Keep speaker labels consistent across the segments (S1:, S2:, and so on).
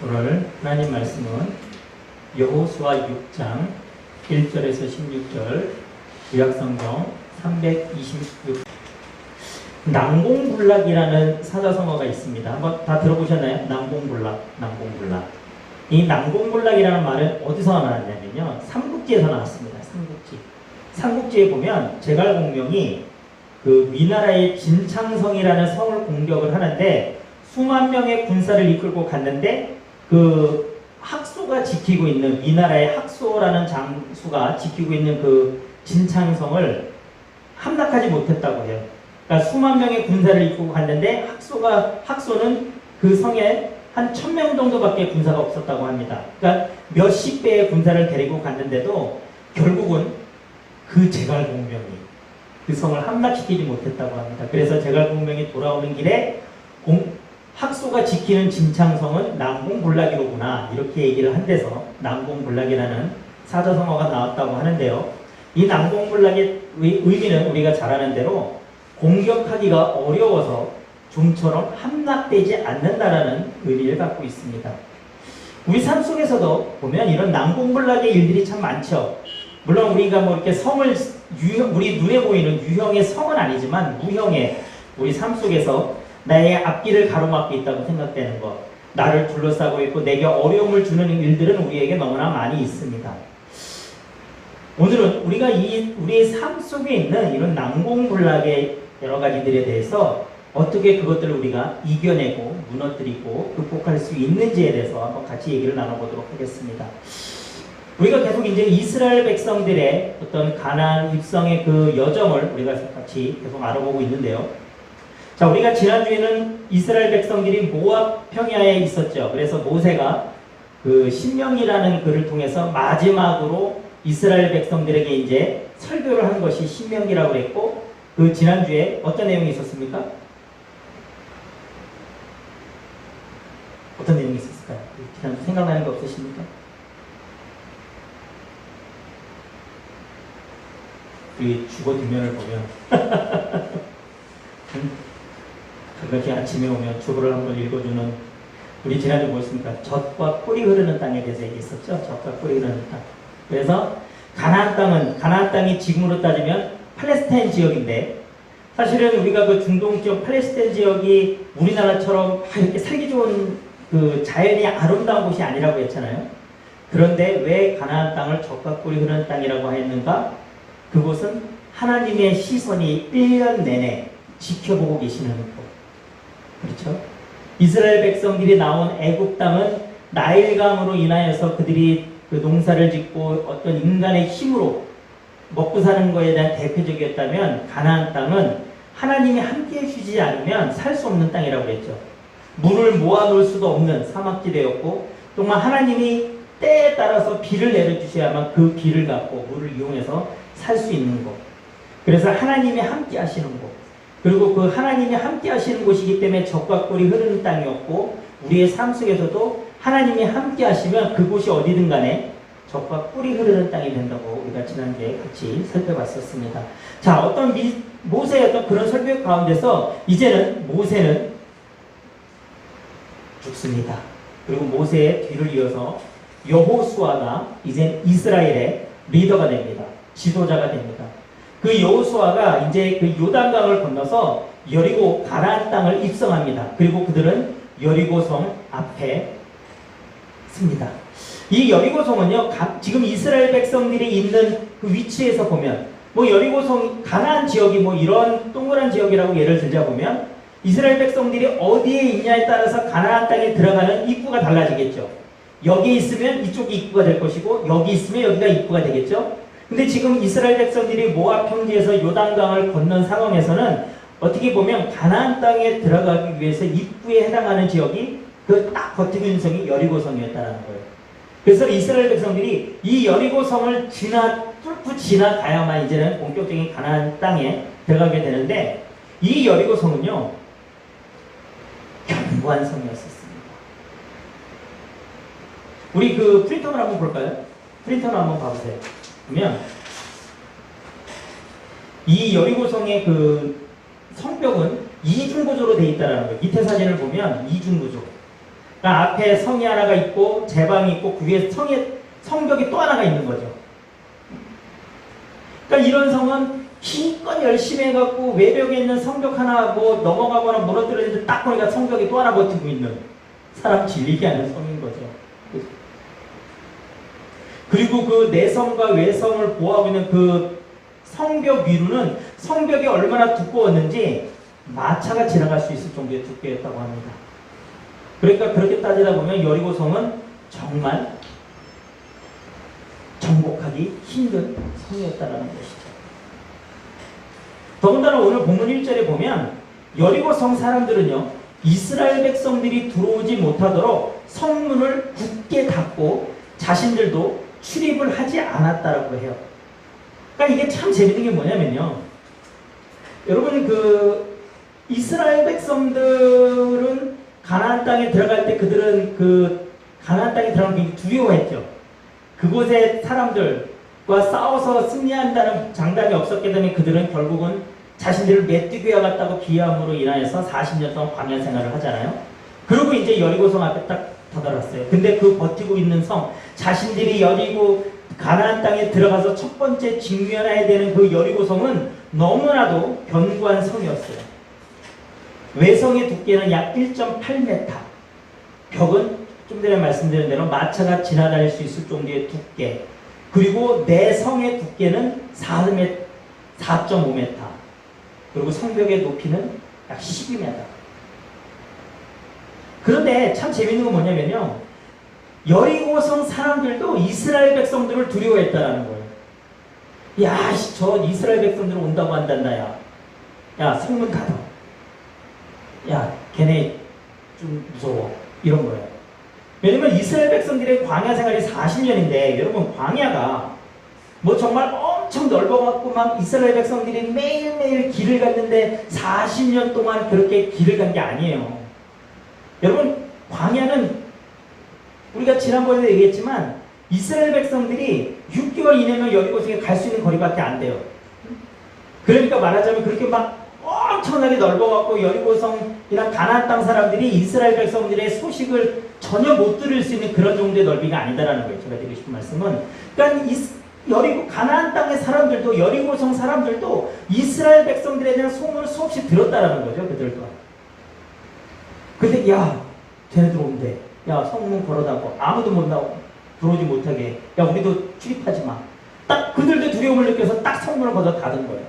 S1: 오늘 하나님 말씀은 여호수아 6장 1절에서 16절 구약성경 326 난공불락이라는 사자성어가 있습니다. 한번 다 들어보셨나요? 난공불락. 이 난공불락이라는 말은 어디서 나왔냐면요, 삼국지에서 나왔습니다. 삼국지에 보면 제갈공명이 그 위나라의 진창성이라는 성을 공격을 하는데 수만 명의 군사를 이끌고 갔는데 그 학소가 지키고 있는, 위나라의 학소라는 장수가 지키고 있는 그 진창성을 함락하지 못했다고 해요. 그러니까 수만 명의 군사를 이끌고 갔는데 학소는 그 성에 한 1000명 정도밖에 군사가 없었다고 합니다. 그러니까 몇십 배의 군사를 데리고 갔는데도 결국은 그 제갈공명이 그 성을 함락시키지 못했다고 합니다. 그래서 제갈공명이 돌아오는 길에 학소가 지키는 진창성은 난공불락이로구나, 이렇게 얘기를 한 데서 난공불락이라는 사자성어가 나왔다고 하는데요. 이 난공불락의 의미는 우리가 잘 아는 대로 공격하기가 어려워서 좀처럼 함락되지 않는다라는 의미를 갖고 있습니다. 우리 삶 속에서도 보면 이런 난공불락의 일들이 참 많죠. 물론 우리가 뭐 이렇게 성을 우리 눈에 보이는 유형의 성은 아니지만 무형의 우리 삶 속에서 나의 앞길을 가로막고 있다고 생각되는 것, 나를 둘러싸고 있고 내게 어려움을 주는 일들은 우리에게 너무나 많이 있습니다. 오늘은 우리가 우리의 삶 속에 있는 이런 난공불락의 여러 가지들에 대해서 어떻게 그것들을 우리가 이겨내고 무너뜨리고 극복할 수 있는지에 대해서 한번 같이 얘기를 나눠보도록 하겠습니다. 우리가 계속 이제 이스라엘 백성들의 어떤 가나안 입성의 그 여정을 우리가 같이 계속 알아보고 있는데요. 자, 우리가 지난주에는 이스라엘 백성들이 모압 평야에 있었죠. 그래서 모세가 그 신명이라는 글을 통해서 마지막으로 이스라엘 백성들에게 이제 설교를 한 것이 신명기라고 했고, 그 지난주에 어떤 내용이 있었습니까? 어떤 내용이 있었을까요? 지난주 생각나는 게 없으십니까? 우리 주거 뒷면을 보면 그렇게 아침에 오면 주보를 한번 읽어주는, 우리 지난주 뭐였습니까? 젖과 꿀이 흐르는 땅에 대해서 얘기했었죠. 젖과 꿀이 흐르는 땅. 그래서 가나안 땅이 지금으로 따지면 팔레스타인 지역인데, 사실은 우리가 그 중동 지역 팔레스타인 지역이 우리나라처럼 이렇게 살기 좋은 그 자연이 아름다운 곳이 아니라고 했잖아요. 그런데 왜 가나안 땅을 젖과 꿀이 흐르는 땅이라고 했는가? 그곳은 하나님의 시선이 1년 내내 지켜보고 계시는 곳. 그렇죠? 이스라엘 백성들이 나온 애굽 땅은 나일강으로 인하여서 그들이 그 농사를 짓고 어떤 인간의 힘으로 먹고 사는 것에 대한 대표적이었다면, 가나안 땅은 하나님이 함께 해주지 않으면 살 수 없는 땅이라고 했죠. 물을 모아놓을 수도 없는 사막지대였고, 또한 하나님이 때에 따라서 비를 내려주셔야만 그 비를 갖고 물을 이용해서 살 수 있는 곳. 그래서 하나님이 함께 하시는 곳, 그리고 그 하나님이 함께 하시는 곳이기 때문에 젖과 꿀이 흐르는 땅이었고, 우리의 삶 속에서도 하나님이 함께 하시면 그곳이 어디든 간에 젖과 꿀이 흐르는 땅이 된다고 우리가 지난주에 같이 살펴봤었습니다. 자, 어떤 모세의 어떤 그런 설교 가운데서 이제는 모세는 죽습니다. 그리고 모세의 뒤를 이어서 여호수아가 이제 이스라엘의 리더가 됩니다. 지도자가 됩니다. 그 여호수아가 이제 그 요단강을 건너서 여리고 가나안 땅을 입성합니다. 그리고 그들은 여리고성 앞에 습니다. 이 여리고성은요, 지금 이스라엘 백성들이 있는 그 위치에서 보면, 뭐 여리고성, 가나안 지역이 뭐 이런 동그란 지역이라고 예를 들자 보면, 이스라엘 백성들이 어디에 있냐에 따라서 가나안 땅에 들어가는 입구가 달라지겠죠. 여기 있으면 이쪽이 입구가 될 것이고, 여기 있으면 여기가 입구가 되겠죠. 근데 지금 이스라엘 백성들이 모압 평지에서 요단강을 건넌 상황에서는 어떻게 보면 가나안 땅에 들어가기 위해서 입구에 해당하는 지역이 그 딱 버티는성이 여리고성이었다는 거예요. 그래서 이스라엘 백성들이 이 여리고성을 뚫고 지나가야만 이제는 본격적인 가나안 땅에 들어가게 되는데, 이 여리고성은요, 견고한 성이었었습니다. 우리 그 프린터를 한번 볼까요? 프린터를 한번 봐보세요. 보면 이 여리고성의 그 성벽은 이중구조로 되어 있다는 거예요. 밑에 사진을 보면 이중구조. 그러니까 앞에 성이 하나가 있고 제방이 있고 그 위에 성벽이 또 하나가 있는 거죠. 그러니까 이런 성은 힘껏 열심히 해갖고 외벽에 있는 성벽 하나 뭐 넘어가거나 무너뜨리는데 딱 보니까 성벽이 또 하나 버티고 있는, 사람 질리게 하는 성인 거죠. 그리고 그 내성과 외성을 보호하고 있는 그 성벽 위로는 성벽이 얼마나 두꺼웠는지 마차가 지나갈 수 있을 정도의 두께였다고 합니다. 그러니까 그렇게 따지다 보면 여리고성은 정말 정복하기 힘든 성이었다는 것이죠. 더군다나 오늘 본문 1절에 보면 여리고성 사람들은요, 이스라엘 백성들이 들어오지 못하도록 성문을 굳게 닫고 자신들도 출입을 하지 않았다라고 해요. 그러니까 이게 참 재밌는 게 뭐냐면요, 여러분 그 이스라엘 백성들은 가나안 땅에 들어갈 때 그들은 그 가나안 땅에 들어가는 게 두려워했죠. 그곳의 사람들과 싸워서 승리한다는 장담이 없었기 때문에 그들은 결국은 자신들을 메뚜기와 같다고 비하함으로 인하여서 40년 동안 광야 생활을 하잖아요. 그리고 이제 여리고성 앞에 딱 다다랐어요. 근데 그 버티고 있는 성, 자신들이 여리고 가나안 땅에 들어가서 첫 번째 직면해야 되는 그 여리고성은 너무나도 견고한 성이었어요. 외성의 두께는 약 1.8m, 벽은 좀 전에 말씀드린 대로 마차가 지나다닐 수 있을 정도의 두께, 그리고 내성의 두께는 4.5m, 그리고 성벽의 높이는 약 12m. 그런데 참 재밌는 건 뭐냐면요, 여리고성 사람들도 이스라엘 백성들을 두려워했다는 거예요. 야, 저 이스라엘 백성들 온다고 한단다. 야, 성문 닫아. 야, 걔네 좀 무서워. 이런 거예요. 왜냐면 이스라엘 백성들의 광야 생활이 40년인데, 여러분 광야가 뭐 정말 엄청 넓어갖고 막 이스라엘 백성들이 매일매일 길을 갔는데 40년 동안 그렇게 길을 간 게 아니에요. 여러분 광야는 우리가 지난번에도 얘기했지만 이스라엘 백성들이 6개월 이내면 여리고성에 갈 수 있는 거리밖에 안 돼요. 그러니까 말하자면 그렇게 막 엄청나게 넓어갖고 여리고성이나 가나안 땅 사람들이 이스라엘 백성들의 소식을 전혀 못 들을 수 있는 그런 정도의 넓이가 아니다라는 거예요. 제가 드리고 싶은 말씀은, 그러니까 가나안 땅의 사람들도, 여리고성 사람들도 이스라엘 백성들에 대한 소문을 수없이 들었다라는 거죠. 그들도. 근데 야, 쟤네들 온대. 야, 성문 걸어다고 아무도 못 나오고 들어오지 못하게. 야, 우리도 출입하지 마. 딱 그들도 두려움을 느껴서 딱 성문을 걷어 닫은 거예요.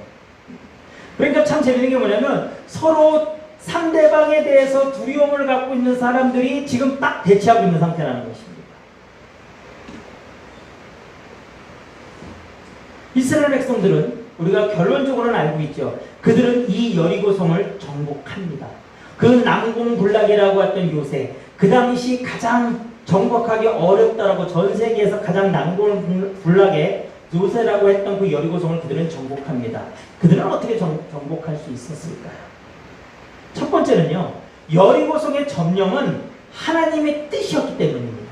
S1: 그러니까 참 재밌는 게 뭐냐면 서로 상대방에 대해서 두려움을 갖고 있는 사람들이 지금 딱 대치하고 있는 상태라는 것입니다. 이스라엘 백성들은 우리가 결론적으로는 알고 있죠. 그들은 이 여리고성을 정복합니다. 그 난공불락이라고 했던 요새, 그 당시 가장 정복하기 어렵다라고, 전 세계에서 가장 난공불락의 요새라고 했던 그 여리고성을 그들은 정복합니다. 그들은 어떻게 정복할 수 있었을까요? 첫 번째는요, 여리고성의 점령은 하나님의 뜻이었기 때문입니다.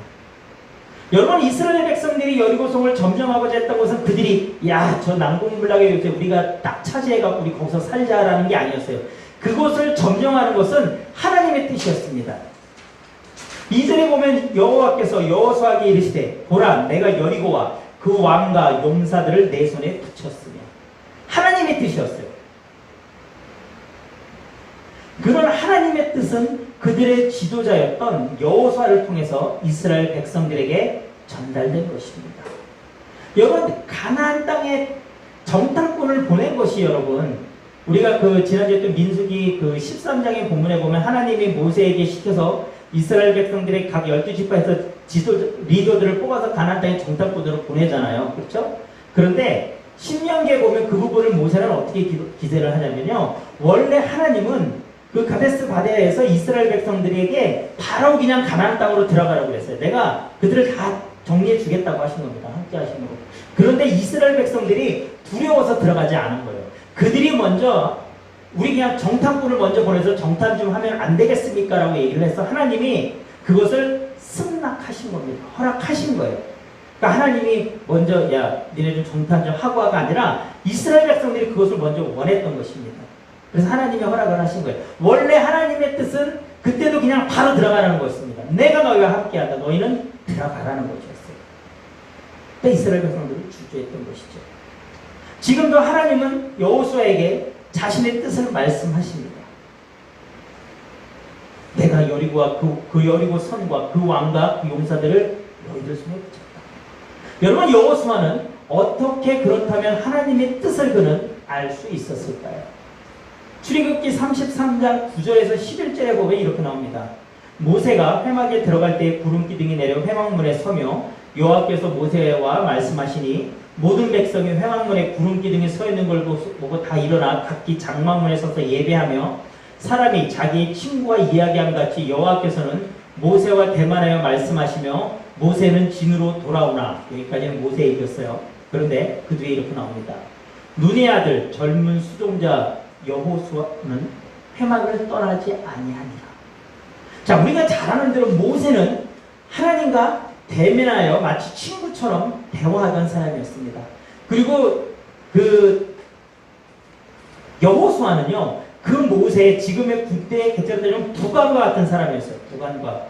S1: 여러분, 이스라엘 백성들이 여리고성을 점령하고자 했던 것은 그들이 야, 저 난공불락의 요새 우리가 딱 차지해갖고 우리 거기서 살자라는 게 아니었어요. 그곳을 점령하는 것은 하나님의 뜻이었습니다. 2절에 보면 여호와께서 여호수아에게 이르시되 보라, 내가 여리고와 그 왕과 용사들을 내 손에 붙였으며, 하나님의 뜻이었어요. 그런 하나님의 뜻은 그들의 지도자였던 여호수아를 통해서 이스라엘 백성들에게 전달된 것입니다. 여러분, 가나안 땅에 정탐꾼을 보낸 것이, 여러분, 우리가 그 지난주에 또 민수기 그 13장의 본문에 보면 하나님이 모세에게 시켜서 이스라엘 백성들의 각 12지파에서 리더들을 뽑아서 가나안 땅에 정탐꾼으로 보내잖아요. 그렇죠? 그런데 신명기에 보면 그 부분을 모세는 어떻게 기재를 하냐면요, 원래 하나님은 그 가데스 바네아에서 이스라엘 백성들에게 바로 그냥 가나안 땅으로 들어가라고 그랬어요. 내가 그들을 다 정리해 주겠다고 하신 겁니다. 함께 하신 거고. 그런데 이스라엘 백성들이 두려워서 들어가지 않은 거예요. 그들이 먼저 우리 그냥 정탐꾼을 먼저 보내서 정탐 좀 하면 안 되겠습니까? 라고 얘기를 해서 하나님이 그것을 승낙하신 겁니다. 허락하신 거예요. 그러니까 하나님이 먼저 야, 니네 좀 정탐 좀 하고 하가 아니라 이스라엘 백성들이 그것을 먼저 원했던 것입니다. 그래서 하나님이 허락을 하신 거예요. 원래 하나님의 뜻은 그때도 그냥 바로 들어가라는 것입니다. 내가 너희와 함께한다. 너희는 들어가라는 것이었어요. 이스라엘 백성들이 주저했던 것이죠. 지금도 하나님은 여호수아에게 자신의 뜻을 말씀하십니다. 내가 여리고와 그 여리고 선과 그 왕과 그 용사들을 너희들 손에 붙였다. 여러분, 여호수아는 어떻게 그렇다면 하나님의 뜻을 그는 알 수 있었을까요? 출애굽기 33장 9절에서 11절에 보면 이렇게 나옵니다. 모세가 회막에 들어갈 때 구름 기둥이 내려 회막문에 서며 여호와께서 모세와 말씀하시니 모든 백성이 회막문에 구름 기둥이 서 있는 걸 보고 다 일어나 각기 장막문에 서서 예배하며 사람이 자기 친구와 이야기함 같이 여호와께서는 모세와 대만하여 말씀하시며 모세는 진으로 돌아오나. 여기까지는 모세 얘기였어요. 그런데 그 뒤에 이렇게 나옵니다. 눈의 아들 젊은 수종자 여호수아는 회막을 떠나지 아니하니라. 자, 우리가 잘 아는 대로 모세는 하나님과 대면하여 마치 친구처럼 대화하던 사람이었습니다. 그리고 그 여호수아는요, 그 모세, 지금의 국대의 개척자는 부관과 같은 사람이었어요. 부관과.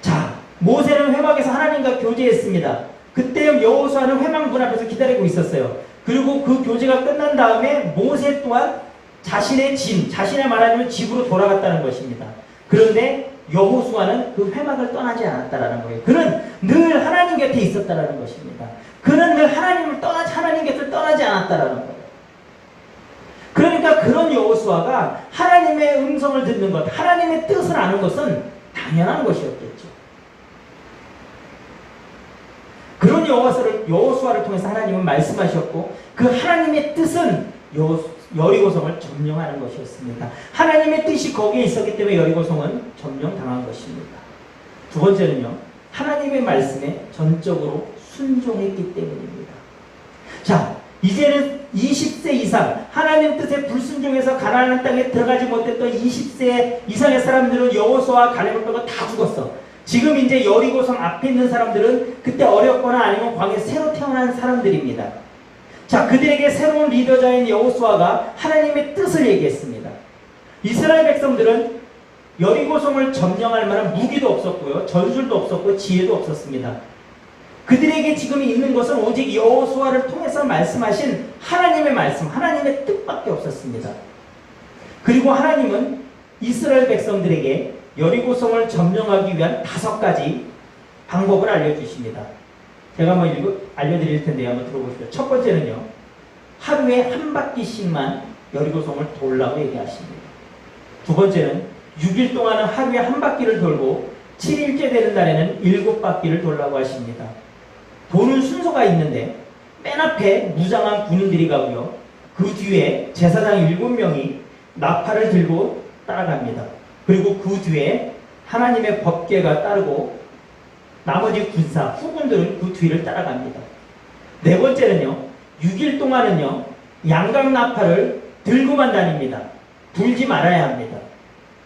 S1: 자, 모세는 회막에서 하나님과 교제했습니다. 그때 여호수아는 회막 문 앞에서 기다리고 있었어요. 그리고 그 교제가 끝난 다음에 모세 또한 자신의 자신의 말하자면 집으로 돌아갔다는 것입니다. 그런데 여호수아는 그 회막을 떠나지 않았다라는 거예요. 그는 늘 하나님 곁에 있었다라는 것입니다. 그는 늘 하나님 곁을 떠나지 않았다라는 거예요. 그러니까 그런 여호수아가 하나님의 음성을 듣는 것, 하나님의 뜻을 아는 것은 당연한 것이었겠죠. 그런 여호수아를 통해서 하나님은 말씀하셨고 그 하나님의 뜻은 여리고성을 점령하는 것이었습니다. 하나님의 뜻이 거기에 있었기 때문에 여리고성은 점령당한 것입니다. 두 번째는요, 하나님의 말씀에 전적으로 순종했기 때문입니다. 자, 이제는 20세 이상 하나님 뜻에 불순종해서 가나안 땅에 들어가지 못했던 20세 이상의 사람들은 여호수아와 갈렙을 빼고 다 죽었어. 지금 이제 여리고성 앞에 있는 사람들은 그때 어렵거나 아니면 광야에 새로 태어난 사람들입니다. 자, 그들에게 새로운 리더자인 여호수아가 하나님의 뜻을 얘기했습니다. 이스라엘 백성들은 여리고성을 점령할 만한 무기도 없었고요, 전술도 없었고 지혜도 없었습니다. 그들에게 지금 있는 것은 오직 여호수아를 통해서 말씀하신 하나님의 말씀, 하나님의 뜻밖에 없었습니다. 그리고 하나님은 이스라엘 백성들에게 여리고성을 점령하기 위한 5가지 방법을 알려주십니다. 제가 한번 알려드릴 텐데 한번 들어보시죠. 첫 번째는요, 하루에 한 바퀴씩만 여리고성을 돌라고 얘기하십니다. 두 번째는 6일 동안은 하루에 한 바퀴를 돌고 7일째 되는 날에는 7바퀴를 돌라고 하십니다. 도는 순서가 있는데 맨 앞에 무장한 군인들이 가고요, 그 뒤에 제사장 7명이 나팔을 들고 따라갑니다. 그리고 그 뒤에 하나님의 법궤가 따르고 나머지 군사, 후군들은 그 뒤를 따라갑니다. 네 번째는요, 6일 동안은요, 양각나팔을 들고만 다닙니다. 불지 말아야 합니다.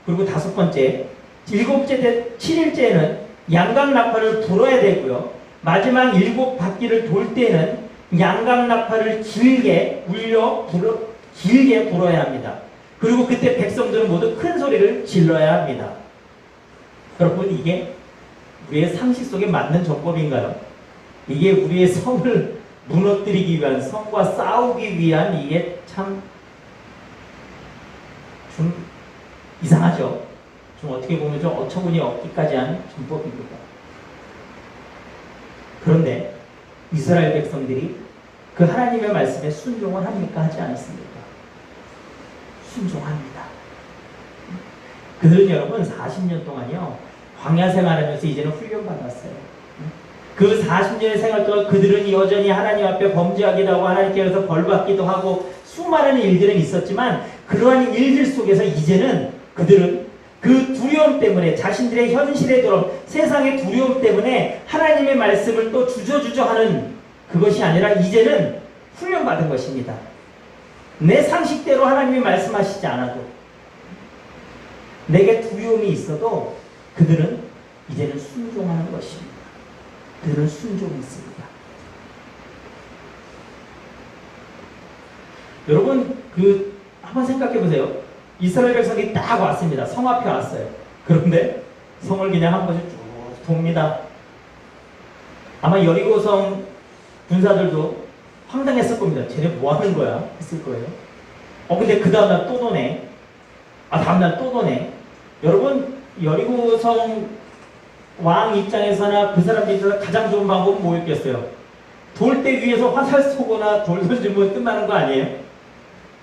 S1: 그리고 5번째, 7일째에는 양각나팔을 불어야 되고요, 마지막 7바퀴를 돌 때는 양각나팔을 길게 불어야 합니다. 그리고 그때 백성들은 모두 큰 소리를 질러야 합니다. 여러분, 이게 우리의 상식 속에 맞는 정법인가요? 이게 우리의 성을 무너뜨리기 위한, 성과 싸우기 위한, 이게 참 좀 이상하죠. 좀 어떻게 보면 좀 어처구니 없기까지 한 정법입니다. 그런데 이스라엘 백성들이 그 하나님의 말씀에 순종을 합니까? 하지 않았습니까? 순종합니다. 그들은 여러분 40년 동안요, 광야 생활하면서 이제는 훈련받았어요. 그 40년의 생활 동안 그들은 여전히 하나님 앞에 범죄하기도 하고 하나님께서 벌받기도 하고 수많은 일들은 있었지만, 그러한 일들 속에서 이제는 그들은 그 두려움 때문에, 자신들의 현실의 두려움, 세상의 두려움 때문에 하나님의 말씀을 또 주저주저 하는 그것이 아니라 이제는 훈련받은 것입니다. 내 상식대로 하나님이 말씀하시지 않아도, 내게 두려움이 있어도 그들은 이제는 순종하는 것입니다. 그들은 순종이 있습니다. 여러분, 한번 생각해 보세요. 이스라엘 백성이 딱 왔습니다. 성 앞에 왔어요. 그런데 성을 그냥 한 번씩 쭉 돕니다. 아마 여리고성 군사들도 황당했을 겁니다. 쟤네 뭐 하는 거야? 했을 거예요. 근데 그 다음날 또 도네. 다음날 또 도네. 여러분, 여리고성 왕 입장에서나 그 사람들 입장에서 가장 좋은 방법은 뭐였겠어요? 돌대 위에서 화살 쏘거나 돌 던지면 끝나는 거 아니에요?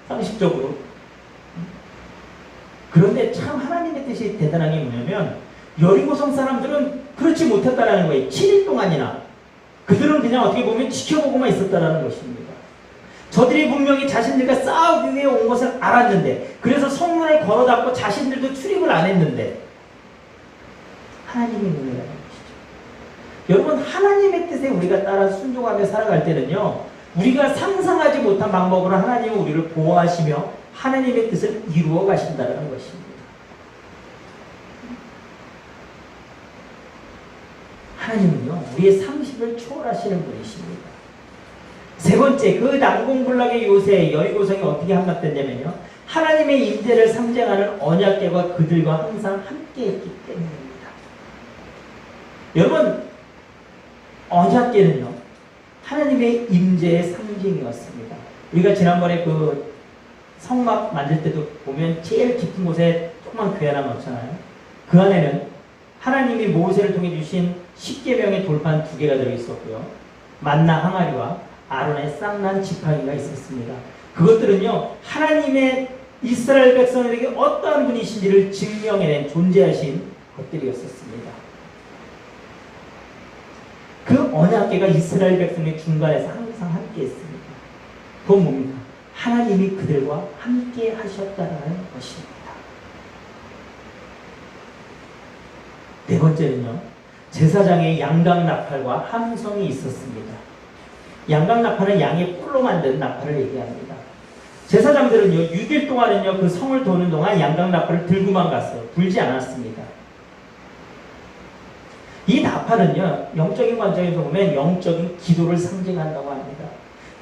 S1: 상식적으로. 그런데 참 하나님의 뜻이 대단한 게 뭐냐면 여리고성 사람들은 그렇지 못했다라는 거예요. 7일 동안이나. 그들은 그냥 어떻게 보면 지켜보고만 있었다라는 것입니다. 저들이 분명히 자신들과 싸우기 위해 온 것을 알았는데, 그래서 성문을 걸어 닫고 자신들도 출입을 안 했는데 하나님이 눈을 열어주시죠. 여러분, 하나님의 뜻에 우리가 따라 순종하며 살아갈 때는요, 우리가 상상하지 못한 방법으로 하나님은 우리를 보호하시며 하나님의 뜻을 이루어 가신다는 것입니다. 하나님은요, 우리의 상식을 초월하시는 분이십니다. 세 번째, 그 난공불락의 요새 여리고성이 어떻게 함락됐냐면요, 하나님의 임재를 상징하는 언약궤가 그들과 항상 함께했기 때문입니다. 여러분, 언약궤는요, 하나님의 임재의 상징이었습니다. 우리가 지난번에 그 성막 만들 때도 보면 제일 깊은 곳에 조그만 궤 하나 넣잖아요. 그 안에는 하나님이 모세를 통해 주신 10계명의 돌판 2개가 들어있었고요. 만나 항아리와 아론의 쌍난 지팡이가 있었습니다. 그것들은요, 하나님의 이스라엘 백성에게 어떠한 분이신지를 증명해낸 존재하신 것들이었습니다. 그 언약궤가 이스라엘 백성의 중간에서 항상 함께 했습니다. 그건 뭡니까? 하나님이 그들과 함께 하셨다는 것입니다. 네 번째는요, 제사장의 양각 나팔과 함성이 있었습니다. 양각 나팔은 양의 뿔로 만든 나팔을 얘기합니다. 제사장들은요, 6일 동안은요, 그 성을 도는 동안 양각 나팔을 들고만 갔어요. 불지 않았습니다. 이 나팔은요, 영적인 관점에서 보면 영적인 기도를 상징한다고 합니다.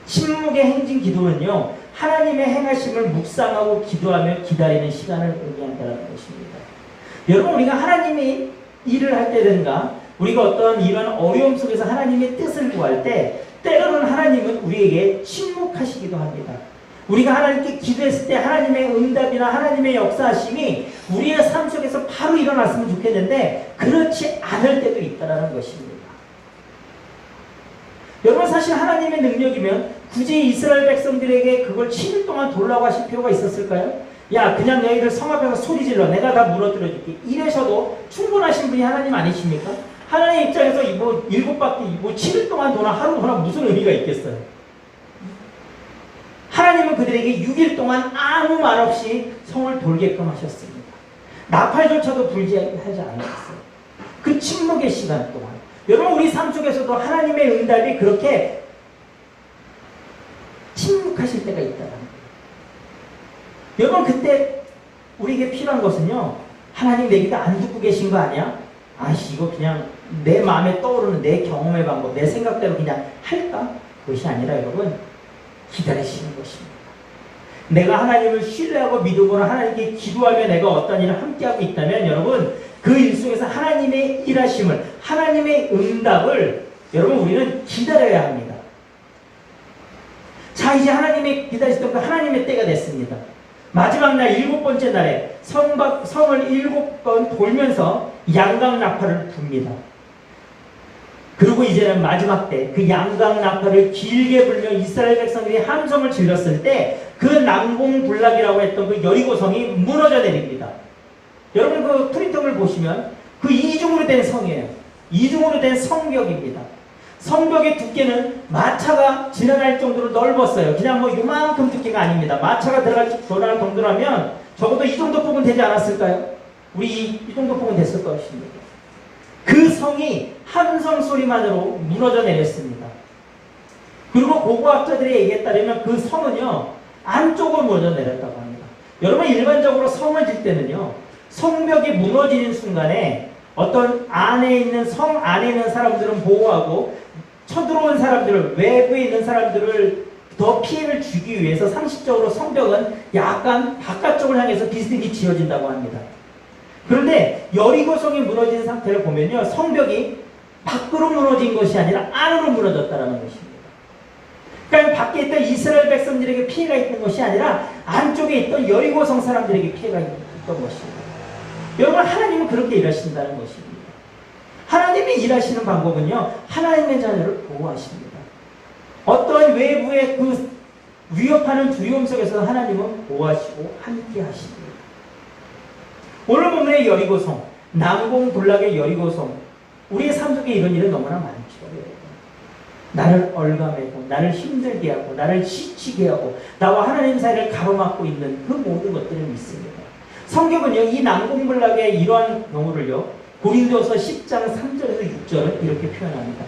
S1: 침묵의 행진 기도는요, 하나님의 행하심을 묵상하고 기도하며 기다리는 시간을 의미한다는 것입니다. 여러분, 우리가 하나님이 일을 할 때든가 우리가 어떤 이런 어려움 속에서 하나님의 뜻을 구할 때 때로는 하나님은 우리에게 침묵하시기도 합니다. 우리가 하나님께 기도했을 때 하나님의 응답이나 하나님의 역사하심이 우리의 삶 속에서 바로 일어났으면 좋겠는데 그렇지 않을 때도 있다는 것입니다. 여러분, 사실 하나님의 능력이면 굳이 이스라엘 백성들에게 그걸 7일 동안 돌라고 하실 필요가 있었을까요? 야, 그냥 너희들 성 앞에서 소리 질러. 내가 다 무너뜨려줄게. 이래셔도 충분하신 분이 하나님 아니십니까? 하나님 입장에서 뭐 7바퀴, 뭐 7일 동안 도나 하루 도나 무슨 의미가 있겠어요? 하나님은 그들에게 6일 동안 아무 말 없이 성을 돌게끔 하셨습니다. 나팔조차도 불지 하지 않았어요. 그 침묵의 시간 동안. 여러분, 우리 삶 속에서도 하나님의 응답이 그렇게 침묵하실 때가 있다는 거예요. 여러분, 그때 우리에게 필요한 것은요, 하나님 내 기도 안 듣고 계신 거 아니야? 아이씨, 이거 그냥 내 마음에 떠오르는 내 경험의 방법, 내 생각대로 그냥 할까? 그것이 아니라 여러분, 기다리시는 것입니다. 내가 하나님을 신뢰하고 믿음으로 하나님께 기도하며 내가 어떤 일을 함께하고 있다면 여러분, 그 일 속에서 하나님의 일하심을, 하나님의 응답을 여러분 우리는 기다려야 합니다. 자, 이제 하나님의 기다리시던 그 하나님의 때가 됐습니다. 마지막 날 7번째 날에 성을 7번 돌면서 양각 나팔을 붑니다. 그리고 이제는 마지막 때 그 양각 나팔을 길게 불며 이스라엘 백성들이 함성을 질렀을 때 그 난공불락이라고 했던 그 여리고성이 무너져 내립니다. 여러분, 그 프린터를 보시면 그 이중으로 된 성이에요. 이중으로 된 성벽입니다. 성벽의 두께는 마차가 지나갈 정도로 넓었어요. 그냥 뭐 요만큼 두께가 아닙니다. 마차가 들어갈 정도라면 적어도 이 정도 폭은 되지 않았을까요? 우리 이 정도 폭은 됐을 것입니다. 그 성이 함성 소리만으로 무너져 내렸습니다. 그리고 고고학자들의 얘기에 따르면 그 성은요, 안쪽으로 무너져 내렸다고 합니다. 여러분, 일반적으로 성을 질 때는요, 성벽이 무너지는 순간에 어떤 안에 있는 성 안에 있는 사람들은 보호하고 쳐들어온 사람들을, 외부에 있는 사람들을 더 피해를 주기 위해서 상식적으로 성벽은 약간 바깥쪽을 향해서 비스듬히 지어진다고 합니다. 그런데 여리고성이 무너진 상태를 보면요, 성벽이 밖으로 무너진 것이 아니라 안으로 무너졌다는 것입니다. 그러니까 밖에 있던 이스라엘 백성들에게 피해가 있는 것이 아니라 안쪽에 있던 여리고성 사람들에게 피해가 있던 것입니다. 여러분, 하나님은 그렇게 일하신다는 것입니다. 하나님이 일하시는 방법은요, 하나님의 자녀를 보호하십니다. 어떤 외부의 그 위협하는 두려움 속에서 하나님은 보호하시고 함께 하십니다. 오늘 본문의 여리고성, 난공불락의 여리고성, 우리의 삶 속에 이런 일은 너무나 많죠. 나를 얼감하고, 나를 힘들게 하고, 나를 지치게 하고, 나와 하나님 사이를 가로막고 있는 그 모든 것들은 있습니다. 성경은요, 이 난공불락의 이러한 경우를요, 고린도서 10장 3절에서 6절은 이렇게 표현합니다.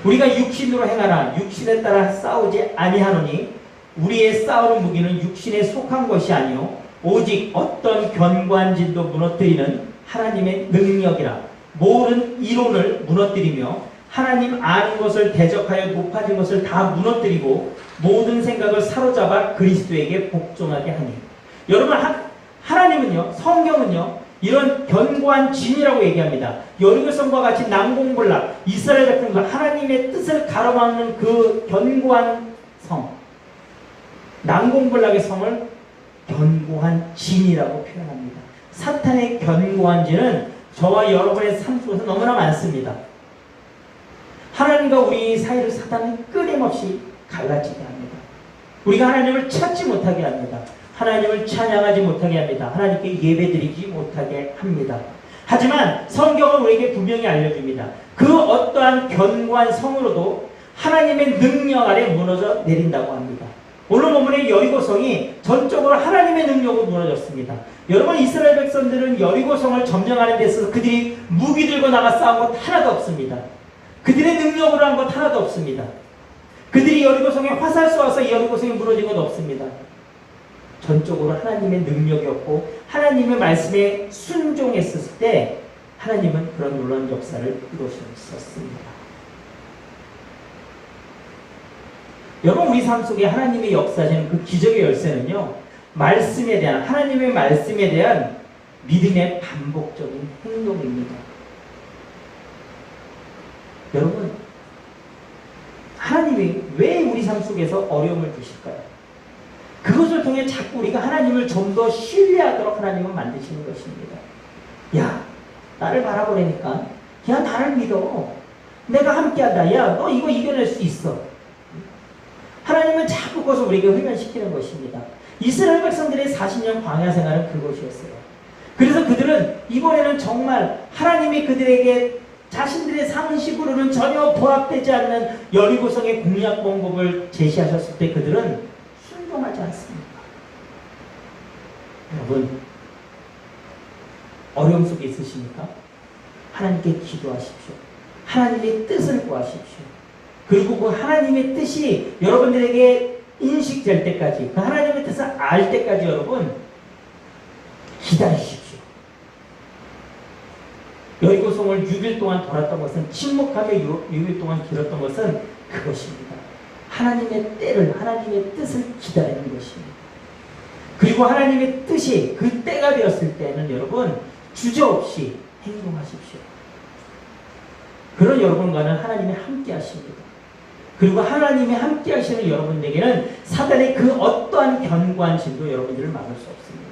S1: 우리가 육신으로 행하나 육신에 따라 싸우지 아니하노니 우리의 싸우는 무기는 육신에 속한 것이 아니요 오직 어떤 견고한 진도 무너뜨리는 하나님의 능력이라. 모든 이론을 무너뜨리며 하나님 아는 것을 대적하여 높아진 것을 다 무너뜨리고 모든 생각을 사로잡아 그리스도에게 복종하게 하니. 여러분, 하나님은요, 성경은요, 이런 견고한 진이라고 얘기합니다. 여리고성과 같이 난공불락, 이스라엘 백성들 하나님의 뜻을 가로막는 그 견고한 성, 난공불락의 성을 견고한 진이라고 표현합니다. 사탄의 견고한 진은 저와 여러분의 삶 속에서 너무나 많습니다. 하나님과 우리 사이를 사탄은 끊임없이 갈라지게 합니다. 우리가 하나님을 찾지 못하게 합니다. 하나님을 찬양하지 못하게 합니다. 하나님께 예배드리지 못하게 합니다. 하지만 성경은 우리에게 분명히 알려줍니다. 그 어떠한 견고한 성으로도 하나님의 능력 아래 무너져 내린다고 합니다. 오늘 본문의 여리고성이 전적으로 하나님의 능력으로 무너졌습니다. 여러분, 이스라엘 백성들은 여리고성을 점령하는 데 있어서 그들이 무기 들고 나가 싸운 것 하나도 없습니다. 그들의 능력으로 한 것 하나도 없습니다. 그들이 여리고성에 화살 쏘아서 여리고성이 무너진 것 없습니다. 전적으로 하나님의 능력이었고 하나님의 말씀에 순종했을 때 하나님은 그런 놀라운 역사를 이루셨습니다. 여러분, 우리 삶 속에 하나님의 역사하시는 그 기적의 열쇠는요, 말씀에 대한, 하나님의 말씀에 대한 믿음의 반복적인 행동입니다. 여러분, 하나님이 왜 우리 삶 속에서 어려움을 주실까요? 그것을 통해 자꾸 우리가 하나님을 좀 더 신뢰하도록 하나님은 만드시는 것입니다. 야, 나를 바라보라니까. 야, 나를 믿어. 내가 함께한다. 야, 너 이거 이겨낼 수 있어. 하나님은 자꾸 그것을 우리에게 훈련시키는 것입니다. 이스라엘 백성들의 40년 광야 생활은 그것이었어요. 그래서 그들은 이번에는 정말 하나님이 그들에게 자신들의 상식으로는 전혀 부합되지 않는 여리고성의 공략 방법을 제시하셨을 때 그들은 순종하지 않습니다. 여러분, 어려움 속에 있으십니까? 하나님께 기도하십시오. 하나님의 뜻을 구하십시오. 그리고 그 하나님의 뜻이 여러분들에게 인식될 때까지, 그 하나님의 뜻을 알 때까지 여러분 기다리십시오. 여리고성을 6일 동안 돌았던 것은, 침묵하며 6일 동안 길었던 것은 그것입니다. 하나님의 때를, 하나님의 뜻을 기다리는 것입니다. 그리고 하나님의 뜻이 그 때가 되었을 때는 여러분 주저없이 행동하십시오. 그런 여러분과는 하나님이 함께 하십니다. 그리고 하나님이 함께 하시는 여러분에게는 사단의 그 어떠한 견고한 진도 여러분들을 막을 수 없습니다.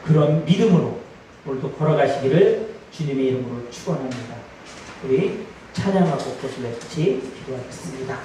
S1: 그런 믿음으로 오늘도 걸어가시기를 주님의 이름으로 축원합니다. 우리 찬양하고 꽃을 같이 기도하겠습니다.